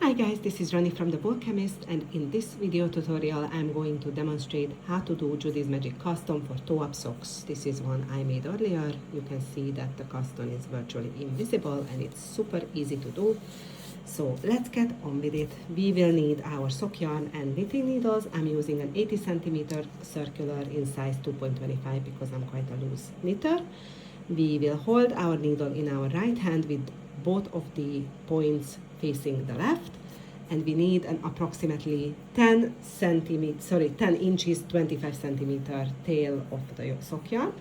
Hi guys, this is Rani from The Chemist, and in this video tutorial I'm going to demonstrate how to do Judy's Magic custom for toe-up socks. This is one I made earlier. You can see that the custom is virtually invisible and it's super easy to do. So let's get on with it. We will need our sock yarn and knitting needles. I'm using an 80 centimeter circular in size 2.25 because I'm quite a loose knitter. We will hold our needle in our right hand with both of the points facing the left, and we need an approximately 10 inches 25 centimeter tail of the sock yarn.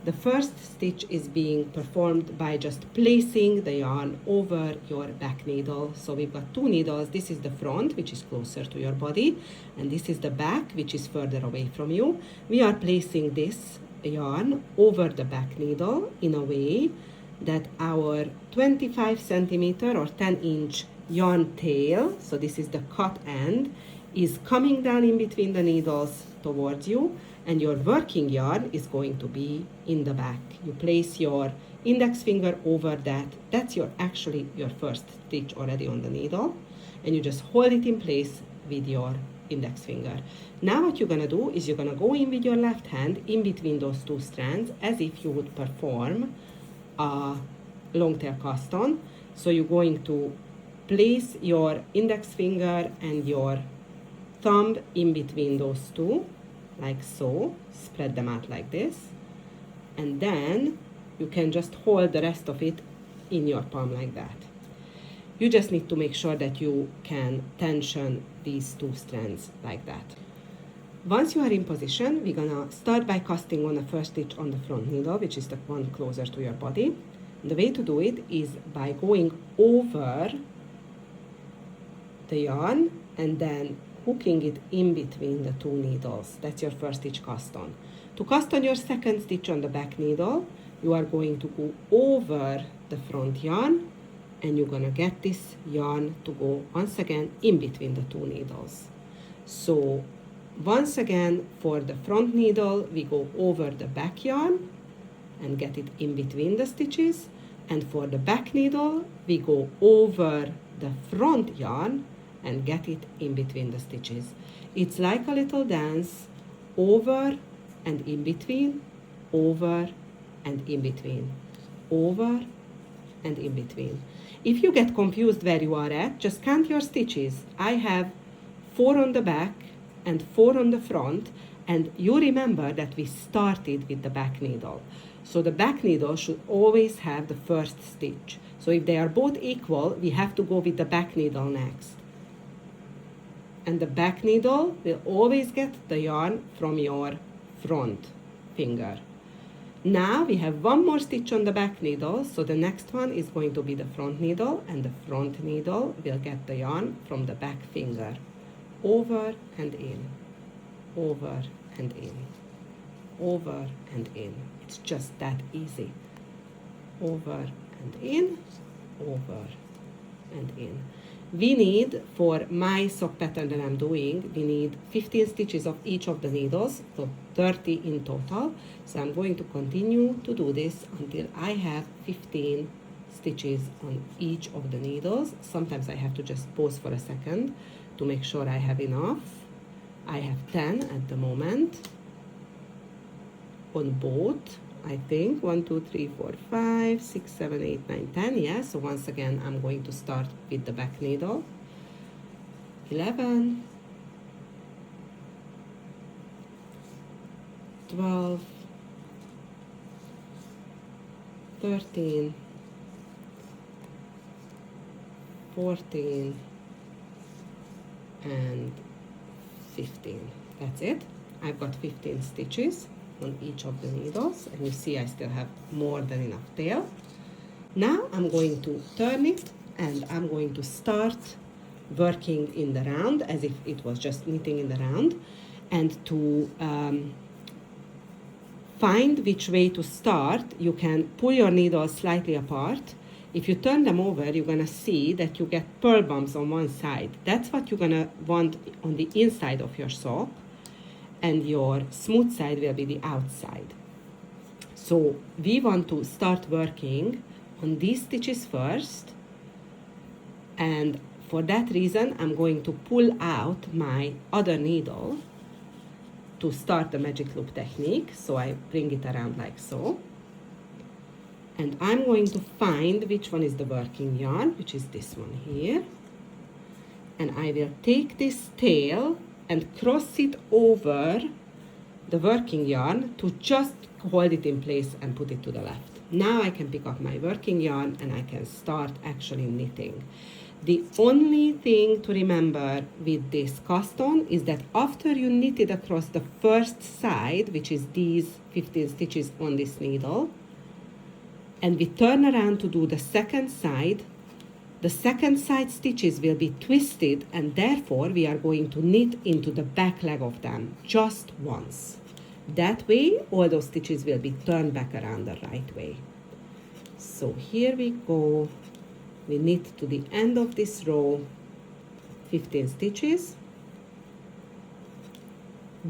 The first stitch is being performed by just placing the yarn over your back needle. So we've got two needles. This is the front, which is closer to your body, and this is the back, which is further away from you. We are placing this yarn over the back needle in a way that our 25 centimeter or 10 inch yarn tail, so this is the cut end, is coming down in between the needles towards you, and your working yarn is going to be in the back. You place your index finger over that. That's actually your first stitch already on the needle, and you just hold it in place with your index finger. Now what you're gonna do is you're gonna go in with your left hand in between those two strands as if you would perform a long tail cast on. So you're going to place your index finger and your thumb in between those two, like so. Spread them out like this, and then you can just hold the rest of it in your palm like that. You just need to make sure that you can tension these two strands like that. Once you are in position, we're gonna start by casting on the first stitch on the front needle, which is the one closer to your body. And the way to do it is by going over the yarn and then hooking it in between the two needles. That's your first stitch cast on. To cast on your second stitch on the back needle, you are going to go over the front yarn, and you're gonna get this yarn to go once again in between the two needles. So once again, for the front needle, we go over the back yarn and get it in between the stitches. And for the back needle, we go over the front yarn and get it in between the stitches. It's like a little dance, over and in between, over and in between, over and in between. If you get confused where you are at, just count your stitches. I have 4 on the back and 4 on the front, and you remember that we started with the back needle. So the back needle should always have the first stitch. So if they are both equal, we have to go with the back needle next. And the back needle will always get the yarn from your front finger. Now we have one more stitch on the back needle, so the next one is going to be the front needle, and the front needle will get the yarn from the back finger. Over and in, over and in, over and in. It's just that easy. Over and in, over and in. We need, for my sock pattern that I'm doing, we need 15 stitches of each of the needles, so 30 in total. So I'm going to continue to do this until I have 15 stitches on each of the needles. Sometimes I have to just pause for a second to make sure I have enough. I have 10 at the moment on both, I think. 1, 2, 3, 4, 5, 6, 7, 8, 9, 10. Yeah, so once again, I'm going to start with the back needle. 11, 12, 13, 14, and 15. That's it. I've got 15 stitches on each of the needles, and you see I still have more than enough tail. Now I'm going to turn it, and I'm going to start working in the round as if it was just knitting in the round. And to find which way to start, you can pull your needles slightly apart. If you turn them over, you're gonna see that you get pearl bumps on one side. That's what you're gonna want on the inside of your sock, and your smooth side will be the outside. So we want to start working on these stitches first, and for that reason, I'm going to pull out my other needle to start the magic loop technique. So I bring it around like so. And I'm going to find which one is the working yarn, which is this one here. And I will take this tail and cross it over the working yarn to just hold it in place and put it to the left. Now I can pick up my working yarn and I can start actually knitting. The only thing to remember with this cast on is that after you knit it across the first side, which is these 15 stitches on this needle, and we turn around to do the second side stitches will be twisted, and therefore we are going to knit into the back leg of them just once. That way, all those stitches will be turned back around the right way. So here we go. We knit to the end of this row, 15 stitches.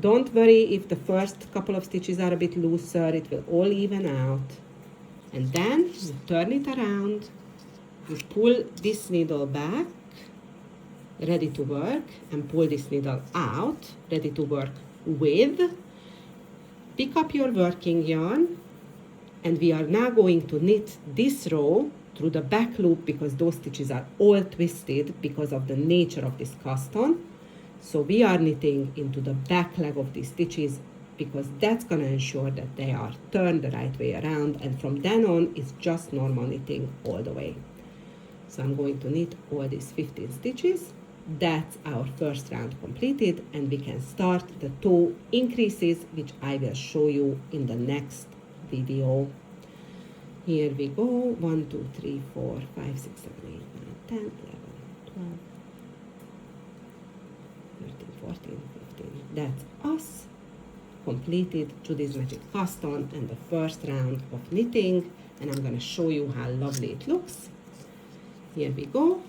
Don't worry if the first couple of stitches are a bit looser, it will all even out. And then you turn it around, you pull this needle back, ready to work, and pull this needle out, ready to work with. Pick up your working yarn, and we are now going to knit this row through the back loop because those stitches are all twisted because of the nature of this cast on. So we are knitting into the back leg of these stitches because that's going to ensure that they are turned the right way around, and from then on it's just normal knitting all the way. So I'm going to knit all these 15 stitches. That's our first round completed, and we can start the toe increases, which I will show you in the next video. Here we go, 1, 2, 3, 4, 5, 6, 7, 8, 9, 10, 11, 12, 13, 14, 15. That's us. Completed Judy's magic cast on and the first round of knitting, and I'm going to show you how lovely it looks. Here we go.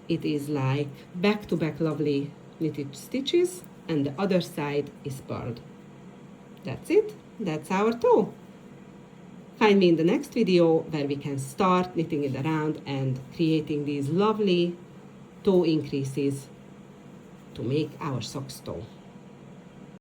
It is like back-to-back lovely knitted stitches, and the other side is purled. That's it. That's our toe. Find me in the next video where we can start knitting it around and creating these lovely toe increases to make our socks toe.